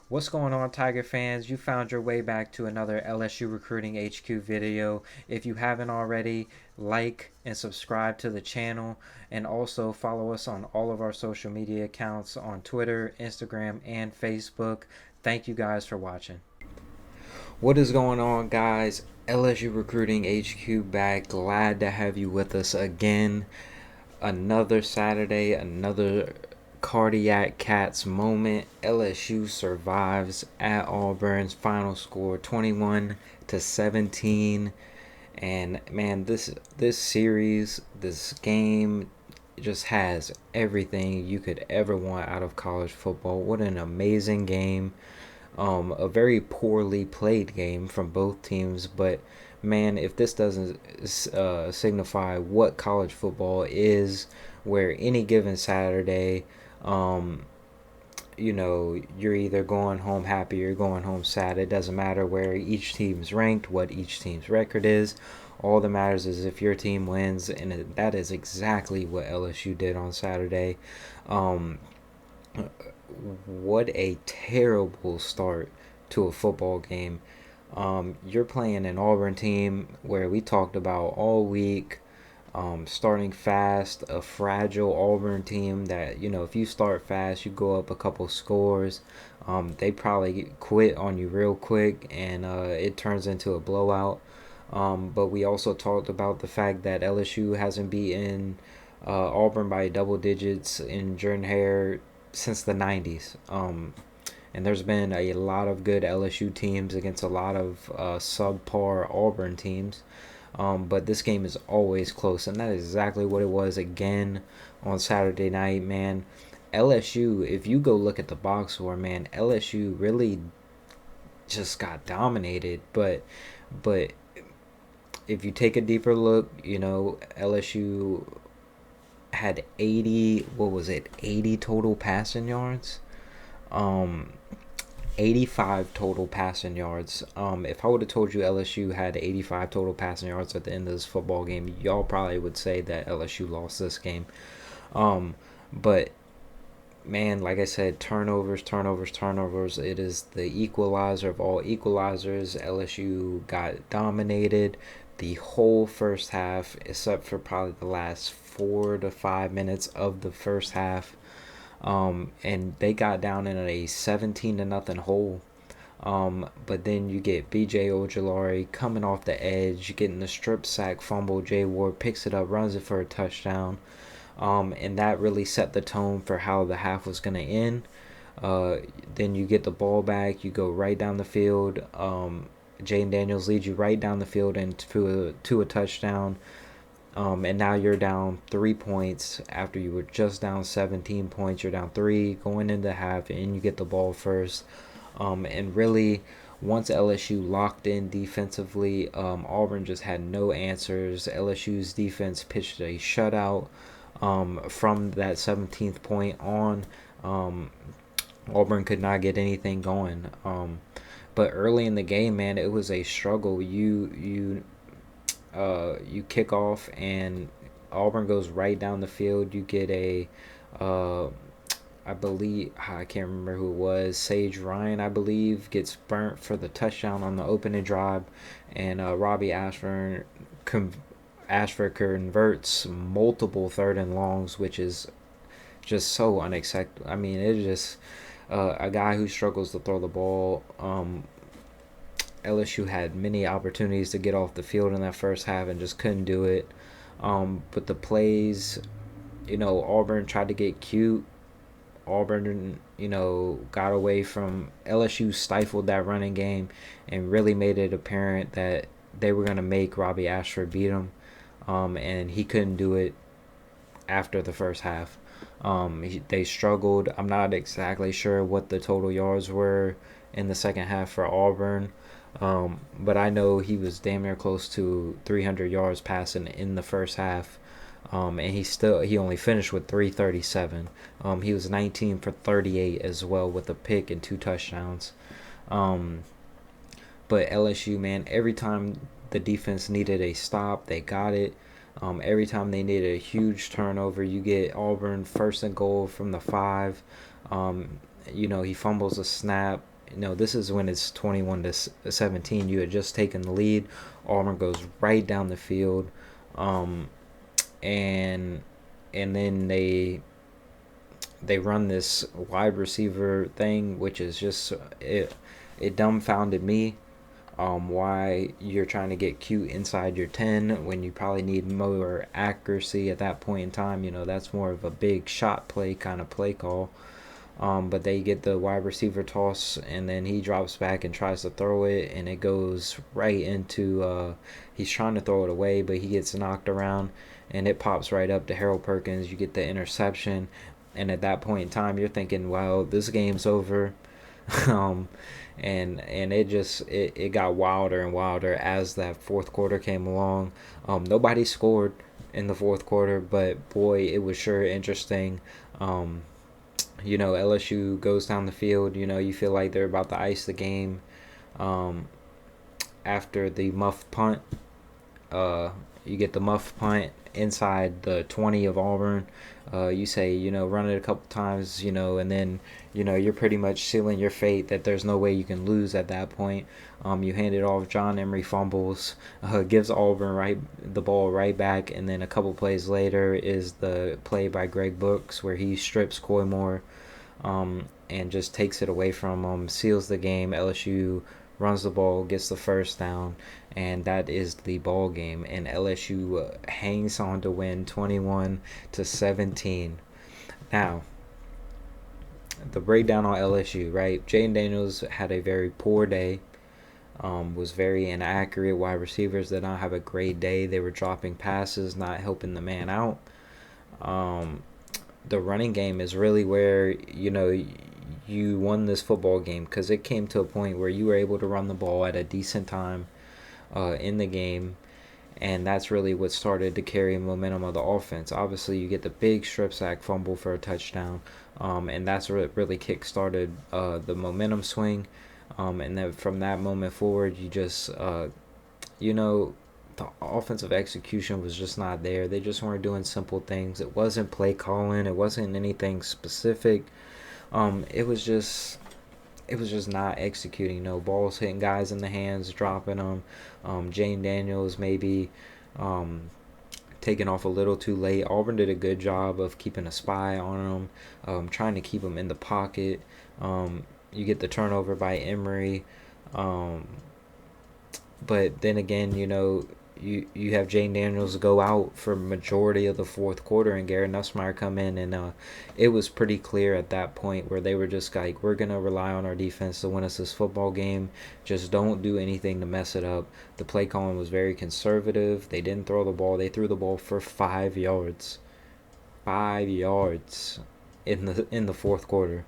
What's going on, Tiger fans? You found your way back to another LSU Recruiting HQ video. If you haven't already, like and subscribe to the channel, and also follow us on all of our social media accounts on Twitter, Instagram, and Facebook. Thank you guys for watching. What is going on, guys? LSU Recruiting HQ back. Glad to have you with us again. Another Saturday, another cardiac cats moment. LSU survives at Auburn's final score 21-17. And man, this series, this game just has everything you could ever want out of college football. What an amazing game. A very poorly played game from both teams, but man, if this doesn't signify what college football is, where any given Saturday, um, you're either going home happy or going home sad. It doesn't matter where each team's ranked, what each team's record is. All that matters is if your team wins, and that is exactly what LSU did on Saturday. Um, what a terrible start to a football game. You're playing an Auburn team where we talked about all week, starting fast, a fragile Auburn team that, if you start fast, you go up a couple scores. They probably quit on you real quick and it turns into a blowout. But we also talked about the fact that LSU hasn't beaten Auburn by double digits in Jordan Hare since the 90s. And there's been a lot of good LSU teams against a lot of subpar Auburn teams. But this game is always close, and that is exactly what it was again on Saturday night, man. LSU, if you go look at the box score, man, LSU really just got dominated. But if you take a deeper look, LSU had 80, what was it, 80 total passing yards. Um, 85 total passing yards. If I would have told you LSU had 85 total passing yards at the end of this football game, y'all probably would say that LSU lost this game. But man, like I said, turnovers, turnovers, turnovers. It is the equalizer of all equalizers. LSU got dominated the whole first half, except for probably the last 4 to 5 minutes of the first half. And they got down in a 17 to nothing hole. But then you get BJ Ojolari coming off the edge, getting the strip sack fumble. Jay Ward picks it up, runs it for a touchdown. And that really set the tone for how the half was going to end. Then you get the ball back, you go right down the field. Jaden Daniels leads you right down the field and to a touchdown. And now you're down 3 points after you were just down 17 points. You're down three going into half, and you get the ball first. And really, once LSU locked in defensively, Auburn just had no answers. LSU's defense pitched a shutout from that 17th point on. Auburn could not get anything going. But early in the game, man, it was a struggle. You kick off and Auburn goes right down the field. You get uh, I believe, I can't remember who it was, Sage Ryan, I believe, gets burnt for the touchdown on the opening drive, and Robbie Ashford converts multiple third and longs, which is just so unacceptable. I mean, it's just a guy who struggles to throw the ball. LSU had many opportunities to get off the field in that first half and just couldn't do it. But the plays, Auburn tried to get cute. Auburn, got away from LSU, stifled that running game, and really made it apparent that they were going to make Robbie Ashford beat him. And he couldn't do it after the first half. They struggled. I'm not exactly sure what the total yards were in the second half for Auburn. But I know he was damn near close to 300 yards passing in the first half. And he only finished with 337. He was 19 for 38 as well with a pick and two touchdowns. Um, but LSU, man, every time the defense needed a stop, they got it. Every time they needed a huge turnover, you get Auburn first and goal from the 5. He fumbles a snap. this is when it's 21 to 17. You had just taken the lead. Auburn goes right down the field, um, and then they run this wide receiver thing, which is just it dumbfounded me. Why you're trying to get cute inside your 10 when you probably need more accuracy at that point in time. That's more of a big shot play kind of play call. But they get the wide receiver toss, and then he drops back and tries to throw it, and it goes right into. He's trying to throw it away, but he gets knocked around, and it pops right up to Harold Perkins. You get the interception, and at that point in time, you're thinking, "Well, this game's over." um, and it got wilder and wilder as that fourth quarter came along. Nobody scored in the fourth quarter, but boy, it was sure interesting. LSU goes down the field. You feel like they're about to ice the game. Um, After the muff punt, you get the muff punt inside the 20 of Auburn. You say, run it a couple times, and then, you're pretty much sealing your fate that there's no way you can lose at that point. You hand it off. John Emery fumbles, gives Auburn the ball right back, and then a couple plays later is the play by Greg Brooks where he strips Coy Moore, and just takes it away from him, seals the game. LSU runs the ball, gets the first down, and that is the ball game. And LSU hangs on to win 21 to 17. Now, the breakdown on LSU, right? Jaden Daniels had a very poor day. Was very inaccurate. Wide receivers did not have a great day. They were dropping passes, not helping the man out. The running game is really where you won this football game, because it came to a point where you were able to run the ball at a decent time in the game, and that's really what started to carry momentum of the offense. Obviously, you get the big strip sack fumble for a touchdown, and that's what really kick-started the momentum swing, and then from that moment forward, you just, the offensive execution was just not there. They just weren't doing simple things. It wasn't play calling. It wasn't anything specific. It was just not executing. No balls hitting guys in the hands, dropping them. Jane Daniels maybe taking off a little too late. Auburn did a good job of keeping a spy on them, trying to keep them in the pocket. You get the turnover by Emery. But then again, you have Jane Daniels go out for majority of the fourth quarter, and Garrett Nussmeier come in, and it was pretty clear at that point where they were just like, we're going to rely on our defense to win us this football game. Just don't do anything to mess it up. The play calling was very conservative. They didn't throw the ball. They threw the ball for 5 yards. 5 yards in the fourth quarter.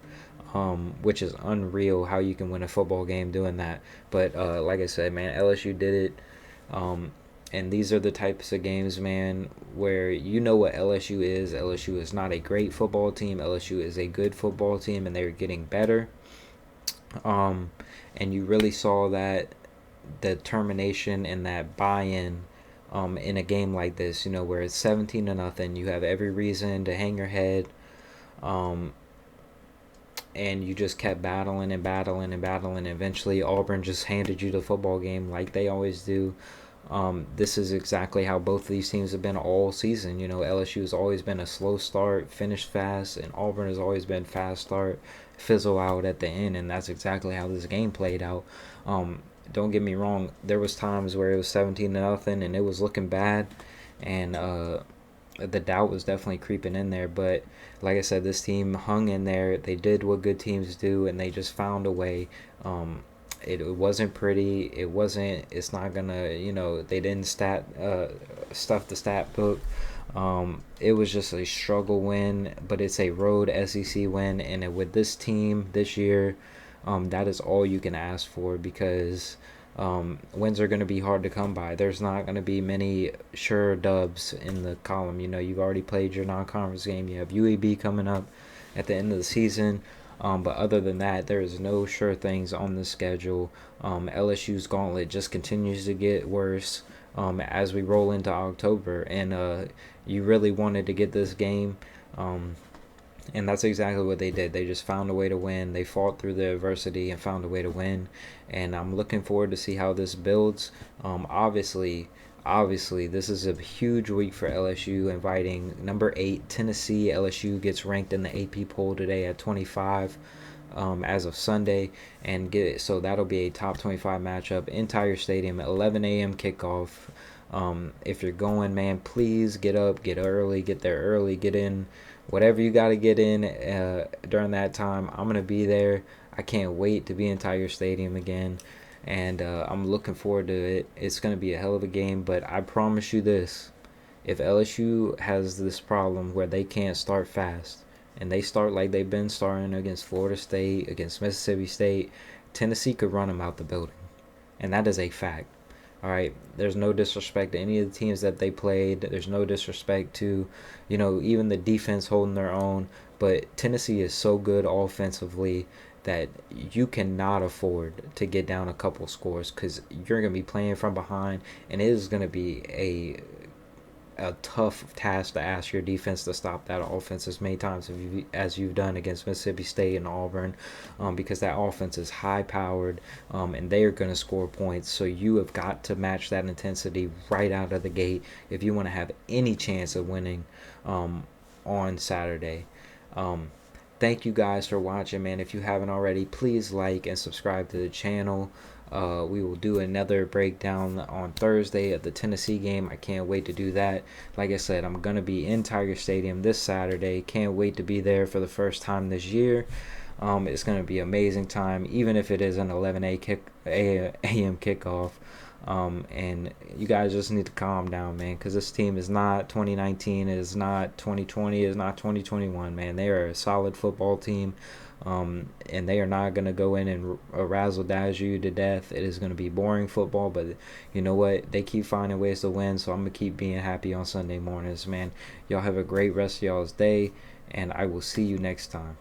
Which is unreal how you can win a football game doing that. But like I said, man, LSU did it. And these are the types of games, man, where you know what LSU is. LSU is not a great football team. LSU is a good football team, and they're getting better. And you really saw that determination and that buy-in in a game like this, where it's 17-0. You have every reason to hang your head. And you just kept battling and battling and battling. Eventually, Auburn just handed you the football game like they always do. This is exactly how both of these teams have been all season. LSU has always been a slow start, finish fast, and Auburn has always been fast start, fizzle out at the end, and that's exactly how this game played out. Don't get me wrong, there was times where it was 17-0 and it was looking bad, and the doubt was definitely creeping in there. But like I said, this team hung in there. They did what good teams do, and they just found a way. It wasn't pretty. It's not gonna, they didn't stuff the stat book. It was just a struggle win, but it's a road SEC win, and with this team this year, that is all you can ask for, because wins are going to be hard to come by. There's not going to be many sure dubs in the column. You've already played your non-conference game. You have UAB coming up at the end of the season. But other than that, there is no sure things on the schedule. LSU's gauntlet just continues to get worse as we roll into October. And you really wanted to get this game And that's exactly what they did. They just found a way to win. They fought through the adversity and found a way to win. And I'm looking forward to see how this builds. Obviously, this is a huge week for LSU, inviting number 8 Tennessee. LSU gets ranked in the AP poll today at 25 as of Sunday, and so that'll be a top 25 matchup. Entire stadium at 11 a.m. kickoff. If you're going, man, please get up, get early, get there early, get in whatever you got to get in during that time. I'm gonna be there. I can't wait to be in Tiger Stadium again, and I'm looking forward to it. It's gonna be a hell of a game, but I promise you this: if LSU has this problem where they can't start fast, and they start like they've been starting against Florida State, against Mississippi State, Tennessee could run them out the building, and that is a fact. All right, there's no disrespect to any of the teams that they played. There's no disrespect to, even the defense holding their own. But Tennessee is so good offensively that you cannot afford to get down a couple scores, because you're going to be playing from behind, and it is going to be a tough task to ask your defense to stop that offense as many times as you've done against Mississippi State and Auburn, because that offense is high powered, and they are going to score points. So you have got to match that intensity right out of the gate if you want to have any chance of winning on Saturday. Thank you guys for watching, man. If you haven't already, please like and subscribe to the channel. We will do another breakdown on Thursday of the Tennessee game. I can't wait to do that. Like I said, I'm going to be in Tiger Stadium this Saturday. Can't wait to be there for the first time this year. It's going to be an amazing time, even if it is an 11 a.m. kickoff. And you guys just need to calm down, man, because this team is not 2019, it is not 2020, it is not 2021, man. They are a solid football team, and they are not going to go in and razzle-dazzle you to death. It is going to be boring football, but you know what? They keep finding ways to win, so I'm going to keep being happy on Sunday mornings, man. Y'all have a great rest of y'all's day, and I will see you next time.